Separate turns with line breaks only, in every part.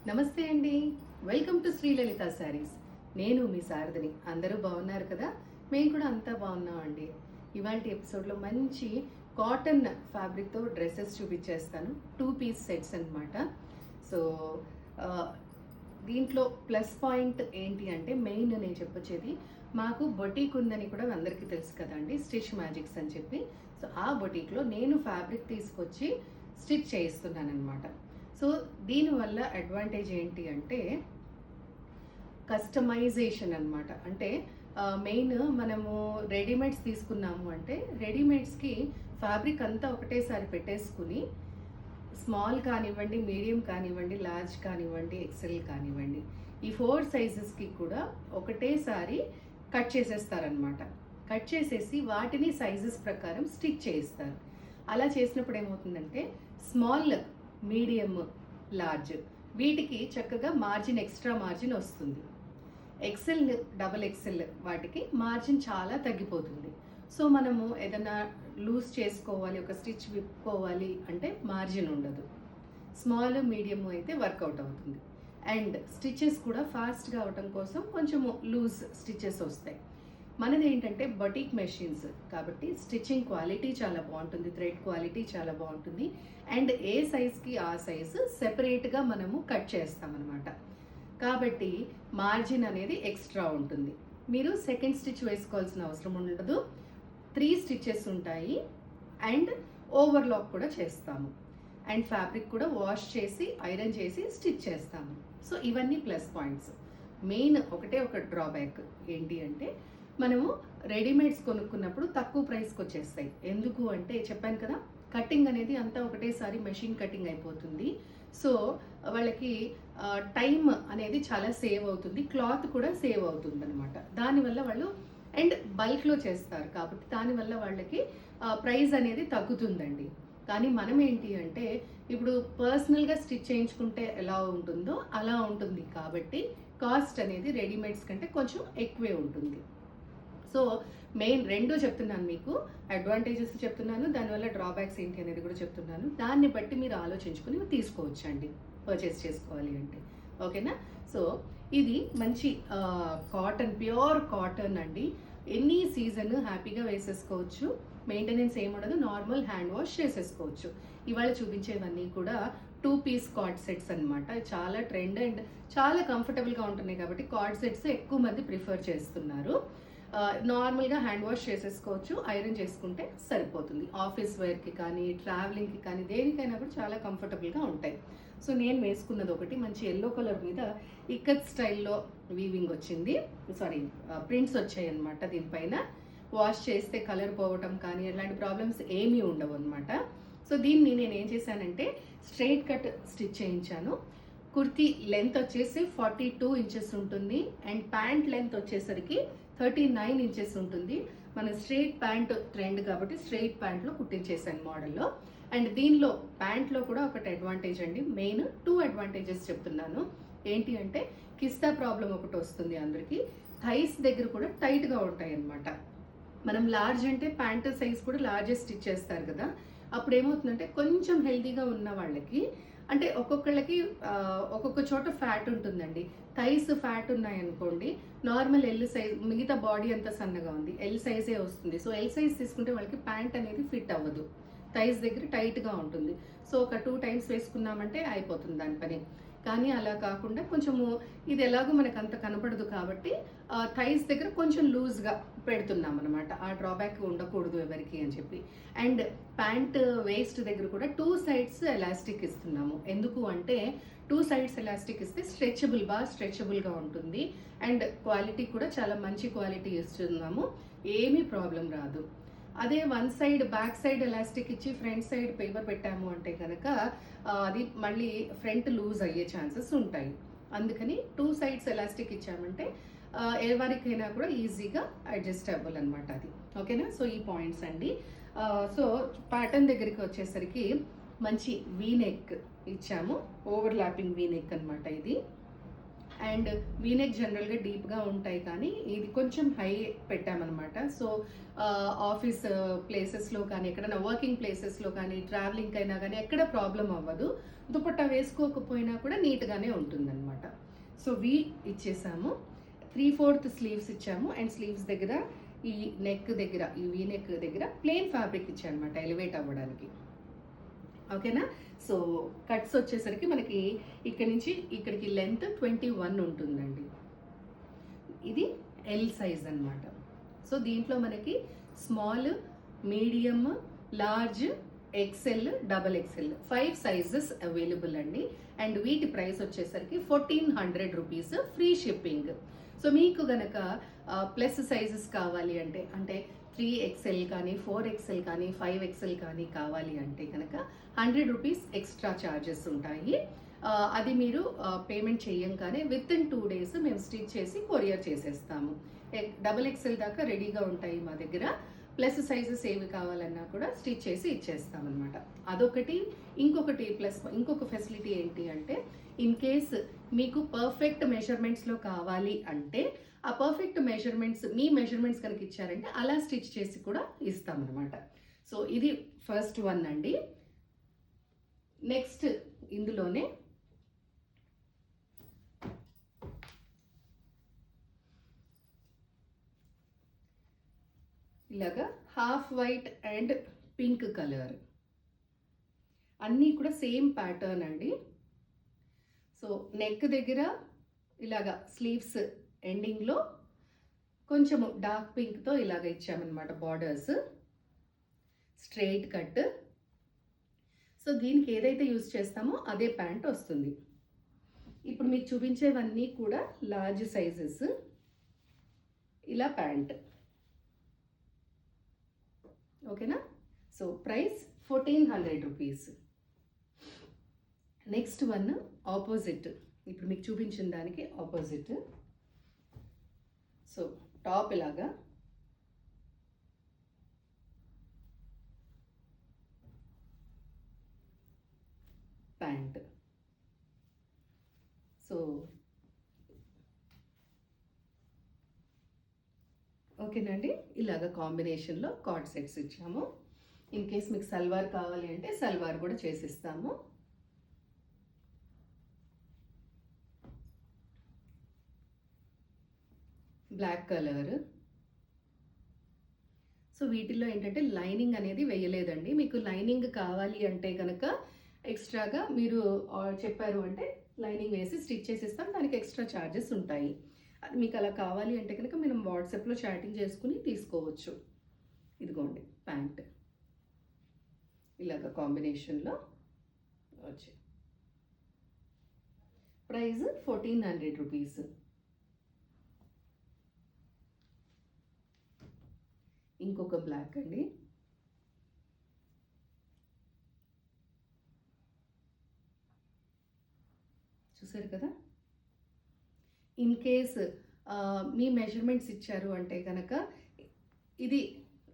నమస్తే అండి. Welcome to Sri Lalitha saris. నేను మీ శారదని. అందరూ బాగున్నారు కదా? మేము కూడా అంతా బాగున్నామండి. ఇవాల్టి ఎపిసోడ్లో మంచి కాటన్ ఫ్యాబ్రిక్తో డ్రెస్సెస్ చూపించేస్తాను. 2 పీస్ సెట్స్ అనమాట. సో దీంట్లో ప్లస్ పాయింట్ ఏంటి అంటే మెయిన్ నేను చెప్పొచ్చేది, మాకు బొటీక్ ఉందని కూడా అందరికీ తెలుసు కదండి, స్టిచ్ మ్యాజిక్స్ అని చెప్పి. సో ఆ బొటీక్లో నేను ఫ్యాబ్రిక్ తీసుకొచ్చి స్టిచ్ చేయిస్తున్నాను అనమాట. సో దీనివల్ల అడ్వాంటేజ్ ఏంటి అంటే కస్టమైజేషన్ అనమాట. అంటే మెయిన్ మనము రెడీమేడ్స్ తీసుకున్నాము అంటే రెడీమేడ్స్కి ఫ్యాబ్రిక్ అంతా ఒకటేసారి పెట్టేసుకుని స్మాల్ కానివ్వండి, మీడియం కానివ్వండి, లార్జ్ కానివ్వండి, ఎక్సెల్ కానివ్వండి, ఈ 4 సైజెస్కి కూడా ఒకటేసారి కట్ చేసేస్తారనమాట. కట్ చేసేసి వాటిని సైజెస్ ప్రకారం స్టిచ్ చేయిస్తారు. అలా చేసినప్పుడు ఏమవుతుందంటే స్మాల్, మీడియం, లార్జ్ వీటికి చక్కగా మార్జిన్, ఎక్స్ట్రా మార్జిన్ వస్తుంది. ఎక్సెల్, డబల్ ఎక్సెల్ వాటికి మార్జిన్ చాలా తగ్గిపోతుంది. సో మనము ఏదైనా లూజ్ చేసుకోవాలి, ఒక స్టిచ్ విప్పుకోవాలి అంటే మార్జిన్ ఉండదు. స్మాల్, మీడియం అయితే వర్కౌట్ అవుతుంది. అండ్ స్టిచెస్ కూడా ఫాస్ట్గా అవటం కోసం కొంచెము లూజ్ స్టిచెస్ వస్తాయి. మనది ఏంటంటే బొటిక్ మెషిన్స్ కాబట్టి స్టిచ్చింగ్ క్వాలిటీ చాలా బాగుంటుంది, థ్రెడ్ క్వాలిటీ చాలా బాగుంటుంది. అండ్ ఏ సైజ్కి ఆ సైజు సెపరేట్గా మనము కట్ చేస్తామన్నమాట. కాబట్టి మార్జిన్ అనేది ఎక్స్ట్రా ఉంటుంది. మీరు సెకండ్ స్టిచ్ వేసుకోవాల్సిన అవసరం ఉండదు. 3 స్టిచెస్ ఉంటాయి. అండ్ ఓవర్లాక్ కూడా చేస్తాము. అండ్ ఫ్యాబ్రిక్ కూడా వాష్ చేసి ఐరన్ చేసి స్టిచ్ చేస్తాము. సో ఇవన్నీ ప్లస్ పాయింట్స్. మెయిన్ ఒకటే ఒక డ్రాబ్యాక్ ఏంటి అంటే మనము రెడీమేడ్స్ కొనుక్కున్నప్పుడు తక్కువ ప్రైస్కి వచ్చేస్తాయి. ఎందుకు అంటే చెప్పాను కదా, కటింగ్ అనేది అంతా ఒకటేసారి మెషిన్ కటింగ్ అయిపోతుంది. సో వాళ్ళకి టైం అనేది చాలా సేవ్ అవుతుంది, క్లాత్ కూడా సేవ్ అవుతుంది అనమాట. దానివల్ల వాళ్ళు అండ్ బల్క్లో చేస్తారు కాబట్టి దానివల్ల వాళ్ళకి ప్రైస్ అనేది తగ్గుతుందండి. కానీ మనం ఏంటి అంటే ఇప్పుడు పర్సనల్గా స్టిచ్ చేయించుకుంటే ఎలా ఉంటుందో అలా ఉంటుంది కాబట్టి కాస్ట్ అనేది రెడీమేడ్స్ కంటే కొంచెం ఎక్కువే ఉంటుంది. సో మెయిన్ రెండు చెప్తున్నాను మీకు, అడ్వాంటేజెస్ చెప్తున్నాను, దానివల్ల డ్రాబ్యాక్స్ ఏంటి అనేది కూడా చెప్తున్నాను. దాన్ని బట్టి మీరు ఆలోచించుకుని తీసుకోవచ్చండి పర్చేస్ చేసుకోవాలి అంటే. ఓకేనా? సో ఇది మంచి కాటన్, ప్యూర్ కాటన్ అండి. ఎనీ సీజన్ హ్యాపీగా వేసేసుకోవచ్చు, మెయింటెనెన్స్ ఏముండదు, నార్మల్ హ్యాండ్ వాష్ చేసేసుకోవచ్చు. ఇవాళ చూపించేవన్నీ కూడా 2 పీస్ కార్డ్ సెట్స్ అనమాట. చాలా ట్రెండ్ అండ్ చాలా కంఫర్టబుల్గా ఉంటున్నాయి కాబట్టి కార్డ్ సెట్స్ ఎక్కువ మంది ప్రిఫర్ చేస్తున్నారు. నార్మల్గా హ్యాండ్ వాష్ చేసేసుకోవచ్చు, ఐరన్ చేసుకుంటే సరిపోతుంది. ఆఫీస్ వేర్కి కానీ, ట్రావెలింగ్కి కానీ, దేనికైనా కూడా చాలా కంఫర్టబుల్గా ఉంటాయి. సో నేను వేసుకున్నది ఒకటి మంచి ఎల్లో కలర్ మీద ఇక్కత్ స్టైల్లో వీవింగ్ వచ్చింది, సారీ ప్రింట్స్ వచ్చాయి అనమాట. దీనిపైన వాష్ చేస్తే కలర్ పోవటం కానీ అలాంటి ప్రాబ్లమ్స్ ఏమీ ఉండవు అనమాట. సో దీన్ని నేను ఏం చేశానంటే స్ట్రైట్ కట్ స్టిచ్ చేయించాను. కుర్తీ లెంత్ వచ్చేసి 42 ఇంచెస్ ఉంటుంది అండ్ ప్యాంట్ లెంత్ వచ్చేసరికి 39 ఇంచెస్ ఉంటుంది. మన స్ట్రైట్ ప్యాంట్ ట్రెండ్ కాబట్టి స్ట్రైట్ ప్యాంట్లో కుట్టించేసాను మోడల్లో. అండ్ దీనిలో ప్యాంట్లో కూడా ఒకటి అడ్వాంటేజ్ అండి, మెయిన్ 2 అడ్వాంటేజెస్ చెప్తున్నాను. ఏంటి అంటే కిస్తా ప్రాబ్లం ఒకటి వస్తుంది అందరికీ, థైస్ దగ్గర కూడా టైట్గా ఉంటాయి అన్నమాట. మనం లార్జ్ అంటే ప్యాంట్ సైజ్ కూడా లార్జెస్ట్ స్టిచ్ చేస్తారు కదా, అప్పుడు ఏమవుతుందంటే కొంచెం హెల్తీగా ఉన్న వాళ్ళకి అంటే ఒక్కొక్కళ్ళకి ఒక్కొక్క చోట ఫ్యాట్ ఉంటుందండి. థైస్ ఫ్యాట్ ఉన్నాయనుకోండి, నార్మల్ ఎల్ సైజ్, మిగతా బాడీ అంతా సన్నగా ఉంది, ఎల్ సైజే వస్తుంది. సో ఎల్ సైజ్ తీసుకుంటే వాళ్ళకి ప్యాంట్ అనేది ఫిట్ అవ్వదు, థైస్ దగ్గర టైట్గా ఉంటుంది. సో ఒక 2 టైమ్స్ వేసుకున్నామంటే అయిపోతుంది దాని పని. కానీ అలా కాకుండా కొంచెము ఇది ఎలాగో మనకు అంత కనపడదు కాబట్టి థైస్ దగ్గర కొంచెం లూజ్గా పెడుతున్నాం అనమాట. ఆ డ్రాబ్యాక్ ఉండకూడదు ఎవరికి అని చెప్పి. అండ్ ప్యాంట్ వేస్ట్ దగ్గర కూడా 2 సైడ్స్ ఎలాస్టిక్ ఇస్తున్నాము. ఎందుకు అంటే 2 సైడ్స్ ఎలాస్టిక్ ఇస్తే బాగా స్ట్రెచబుల్గా ఉంటుంది. అండ్ క్వాలిటీ కూడా చాలా మంచి క్వాలిటీ ఇస్తున్నాము, ఏమీ ప్రాబ్లం రాదు. అదే 1 సైడ్ బ్యాక్ సైడ్ ఎలాస్టిక్ ఇచ్చి ఫ్రంట్ సైడ్ పేపర్ పెట్టాము అంటే కనుక అది మళ్ళీ ఫ్రంట్ లూజ్ అయ్యే ఛాన్సెస్ ఉంటాయి. అందుకని 2 సైడ్స్ ఎలాస్టిక్ ఇచ్చామంటే ఎవరికైనా కూడా ఈజీగా అడ్జస్ట్ అవ్వాలి అనమాట అది. ఓకేనా? సో ఈ పాయింట్స్ అండి. సో ప్యాటర్న్ దగ్గరికి వచ్చేసరికి మంచి వీ నెక్ ఇచ్చాము, ఓవర్ ల్యాపింగ్ వీ నెక్ అనమాట ఇది. అండ్ వీనెక్ జనరల్గా డీప్గా ఉంటాయి, కానీ ఇది కొంచెం హై పెట్టామన్నమాట. సో ఆఫీస్ ప్లేసెస్లో కానీ, ఎక్కడైనా వర్కింగ్ ప్లేసెస్లో కానీ, ట్రావెలింగ్ అయినా కానీ ఎక్కడ ప్రాబ్లం అవ్వదు. దుపట్టా వేసుకోకపోయినా కూడా నీట్గానే ఉంటుందన్నమాట. సో ఇచ్చేసాము. 3/4 స్లీవ్స్ ఇచ్చాము. అండ్ స్లీవ్స్ దగ్గర ఈ నెక్ దగ్గర, ఈ వీ నెక్ దగ్గర ప్లెయిన్ ఫ్యాబ్రిక్ ఇచ్చామన్నమాట ఎలివేట్ అవ్వడానికి. ఓకేనా. సో కట్స్ వచ్చేసరికి మనకి ఇక్కడి నుంచి ఇక్కడికి లెంత్ 21 ఉంటుందండి. ఇది ఎల్ సైజ్ అన్నమాట. సో దీంట్లో మనకి small, medium, large, XL, double XL 5 sizes available అండి. అండ్ వీటి ప్రైస్ వచ్చేసరికి 1400 రూపీస్, ఫ్రీ షిప్పింగ్. సో మీకు గనక ప్లస్ సైజెస్ కావాలి అంటే 3XL కానీ, 4XL కానీ, 5XL కానీ కావాలి అంటే కనుక 100 రూపీస్ ఎక్స్ట్రా ఛార్జెస్ ఉంటాయి. అది మీరు పేమెంట్ చేయంగానే విత్ ఇన్ 2 డేస్ మేము స్టిచ్ చేసి కొరియర్ చేసేస్తాము. డబల్ ఎక్సెల్ దాకా రెడీగా ఉంటాయి మా దగ్గర. ప్లస్ సైజెస్ ఏవి కావాలన్నా కూడా స్టిచ్ చేసి ఇచ్చేస్తామన్నమాట. అదొకటి. ఇంకొక ఫెసిలిటీ ఏంటి అంటే, ఇన్ కేస్ మీకు పర్ఫెక్ట్ మెజర్మెంట్స్లో కావాలి అంటే ఆ పర్ఫెక్ట్ మెజర్మెంట్స్, మీ మెజర్మెంట్స్ కనుక ఇచ్చారంటే అలా స్టిచ్ చేసి కూడా ఇస్తామన్నమాట. సో ఇది ఫస్ట్ వన్ అండి. నెక్స్ట్ ఇందులోనే ఇలాగా half white and pink colour, అన్నీ కూడా సేమ్ ప్యాటర్న్ అండి. సో నెక్ దగ్గర ఇలాగా స్లీవ్స్ ఎండింగ్లో కొంచెము డార్క్ పింక్తో ఇలాగ ఇచ్చామన్నమాట బార్డర్స్, స్ట్రెయిట్ కట్. సో దీనికి ఏదైతే యూజ్ చేస్తామో అదే ప్యాంట్ వస్తుంది. ఇప్పుడు మీకు చూపించేవన్నీ కూడా లార్జ్ సైజెస్. ఇలా ప్యాంట్. ఓకేనా. So price 1400 rupees. Next one opposite. ఇప్పుడు మీకు చూపించిన దానికి ఆపోజిట్. సో టాప్ ఇలాగా, ప్యాంట్. సో ఓకేనండి, ఇలాగ కాంబినేషన్లో కార్డ్ సెట్స్ ఇచ్చాము. ఇన్ కేస్ మీకు సల్వార్ కావాలి అంటే సల్వార్ కూడా చేసిస్తాము. Black colour. సో వీటిల్లో ఏంటంటే లైనింగ్ అనేది వేయలేదండి. మీకు లైనింగ్ కావాలి అంటే కనుక ఎక్స్ట్రాగా మీరు చెప్పారు అంటే లైనింగ్ వేసి స్టిచ్ చేసిస్తాం. దానికి ఎక్స్ట్రా ఛార్జెస్ ఉంటాయి. అది మీకు అలా కావాలి అంటే కనుక మనం వాట్సాప్లో చాటింగ్ చేసుకుని తీసుకోవచ్చు. ఇదిగోండి ప్యాంట్ ఇలాగ కాంబినేషన్లో వచ్చి ప్రైస్ 1400 రూపీస్. ఇంకొక బ్లాక్ అండి. చూసారు కదా. ఇన్ కేస్ మీ మెజర్మెంట్స్ ఇచ్చారు అంటే కనుక ఇది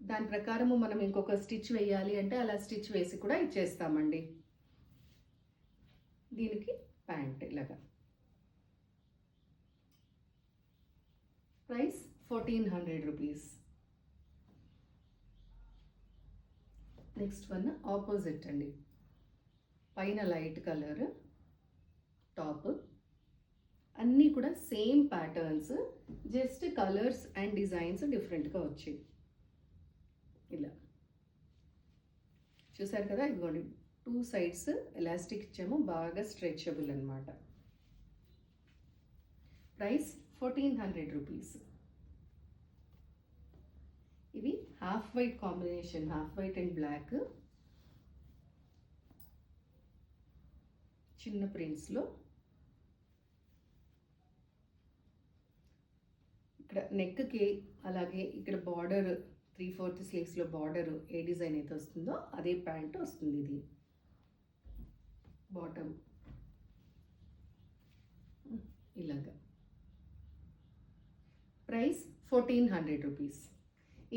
దాని ప్రకారము మనం ఇంకొక స్టిచ్ వేయాలి అంటే అలా స్టిచ్ వేసి కూడా ఇచ్చేస్తామండి. దీనికి ప్యాంట్ ఇలాగా. Price 1400 rupees. Next one opposite అండి. పైన లైట్ కలర్, టాప్. అన్నీ కూడా same patterns, just colours and designs డిఫరెంట్గా వచ్చాయి. ఇలా చూసారు కదా. ఇదిగోండి 2 సైడ్స్ ఎలాస్టిక్ ఇచ్చాము, బాగా స్ట్రెచబుల్ అనమాట. Price 1400 rupees. ఇవి half white combination, half white and black, చిన్న ప్రింట్స్లో. ఇక్కడ నెక్కి అలాగే ఇక్కడ బార్డర్ 3/4 స్లీవ్స్లో బార్డర్ ఏ డిజైన్ అయితే వస్తుందో అదే ప్యాంట్ వస్తుంది. ఇది బాటమ్ ఇలాగా. Price 1400 rupees.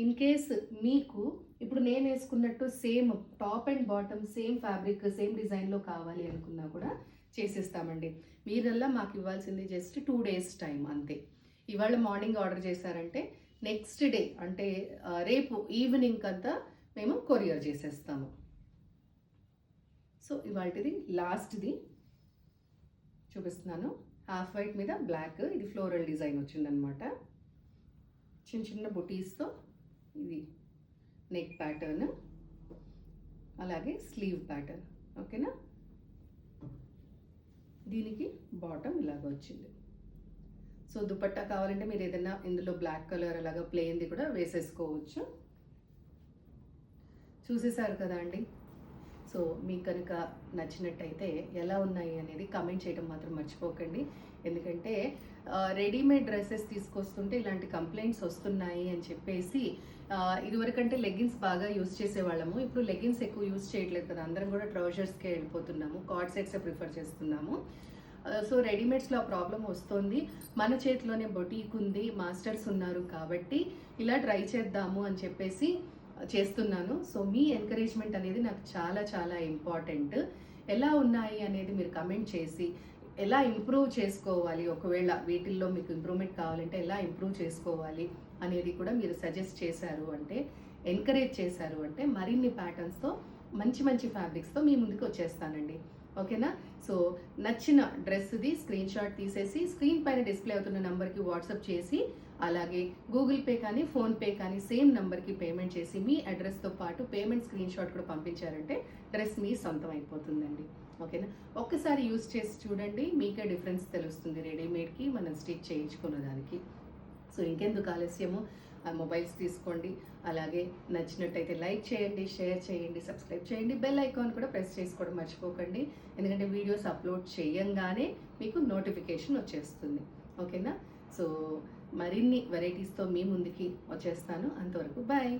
ఇన్ కేస్ మీకు ఇప్పుడు నేను వేసుకున్నట్టు same top and bottom same fabric same డిజైన్లో కావాలి అనుకున్నా కూడా చేసేస్తామండి. మీరల్లా మాకు ఇవ్వాల్సింది జస్ట్ 2 డేస్ టైం అంతే. ఇవాళ మార్నింగ్ ఆర్డర్ చేశారంటే నెక్స్ట్ డే అంటే రేపు ఈవినింగ్ అంతా మేము కొరియర్ చేసేస్తాము. సో ఇవాళది లాస్ట్ది చూపిస్తున్నాను. హాఫ్ వైట్ మీద బ్లాక్, ఇది ఫ్లోరల్ డిజైన్ వచ్చిందనమాట. చిన్న చిన్న బుటీస్తో ఇది నెక్ ప్యాటర్న్, అలాగే స్లీవ్ ప్యాటర్న్. ఓకేనా, దీనికి బాటమ్ ఇలాగ వచ్చింది. సో దుపట్టా కావాలంటే మీరు ఏదైనా ఇందులో బ్లాక్ కలర్ అలాగా ప్లెయిన్ది కూడా వేసేసుకోవచ్చు. చూసేసారు కదా అండి. సో మీకు కనుక నచ్చినట్టయితే ఎలా ఉన్నాయి అనేది కామెంట్ చేయడం మాత్రం మర్చిపోకండి. ఎందుకంటే రెడీమేడ్ డ్రెస్సెస్ తీసుకొస్తుంటే ఇలాంటి కంప్లైంట్స్ వస్తున్నాయి అని చెప్పేసి ఇదివరకంటే లెగ్గిన్స్ బాగా యూస్ చేసేవాళ్ళము. ఇప్పుడు లెగ్గిన్స్ ఎక్కువ యూస్ చేయట్లేదు కదా, అందరం కూడా ట్రౌజర్స్కే వెళ్ళిపోతున్నాము, కార్డ్ సెట్సే ప్రిఫర్ చేస్తున్నాము. సో రెడీమేడ్స్లో ఆ ప్రాబ్లం వస్తుంది. మన చేతిలోనే బొటీక్ ఉంది, మాస్టర్స్ ఉన్నారు కాబట్టి ఇలా ట్రై చేద్దాము అని చెప్పేసి చేస్తున్నాను. సో మీ ఎంకరేజ్మెంట్ అనేది నాకు చాలా చాలా ఇంపార్టెంట్. ఎలా ఉన్నాయి అనేది మీరు కమెంట్ చేసి ఎలా ఇంప్రూవ్ చేసుకోవాలి, ఒకవేళ వీటిల్లో మీకు ఇంప్రూవ్మెంట్ కావాలంటే ఎలా ఇంప్రూవ్ చేసుకోవాలి అనేది కూడా మీరు సజెస్ట్ చేశారు అంటే, ఎంకరేజ్ చేశారు అంటే మరిన్ని ప్యాటర్న్స్తో మంచి మంచి ఫ్యాబ్రిక్స్తో మీ ముందుకు వచ్చేస్తానండి. ఓకేనా. సో నచ్చిన డ్రెస్ది స్క్రీన్ షాట్ తీసేసి స్క్రీన్ పైన డిస్ప్లే అవుతున్న నెంబర్కి వాట్సాప్ చేసి, అలాగే గూగుల్ పే కానీ ఫోన్పే కానీ సేమ్ నెంబర్కి పేమెంట్ చేసి మీ అడ్రస్తో పాటు పేమెంట్ స్క్రీన్ షాట్ కూడా పంపించారంటే డ్రెస్ మీ సొంతం అయిపోతుందండి. ఓకేనా, ఒక్కసారి యూస్ చేసి చూడండి, మీకే డిఫరెన్స్ తెలుస్తుంది రెడీమేడ్కి మనం స్టిచ్ చేయించుకున్న దానికి. సో ఇంకెందుకు ఆలస్యము, ఆ మొబైల్స్ తీసుకోండి. అలాగే నచ్చినట్టయితే లైక్ చేయండి, షేర్ చేయండి, సబ్స్క్రైబ్ చేయండి, బెల్ ఐకాన్ కూడా ప్రెస్ చేసుకోవడం మర్చిపోకండి. ఎందుకంటే వీడియోస్ అప్లోడ్ చేయంగానే మీకు నోటిఫికేషన్ వచ్చేస్తుంది. ఓకేనా. సో మరిన్ని వెరైటీస్తో మీ ముందుకి వచ్చేస్తాను. అంతవరకు బాయ్.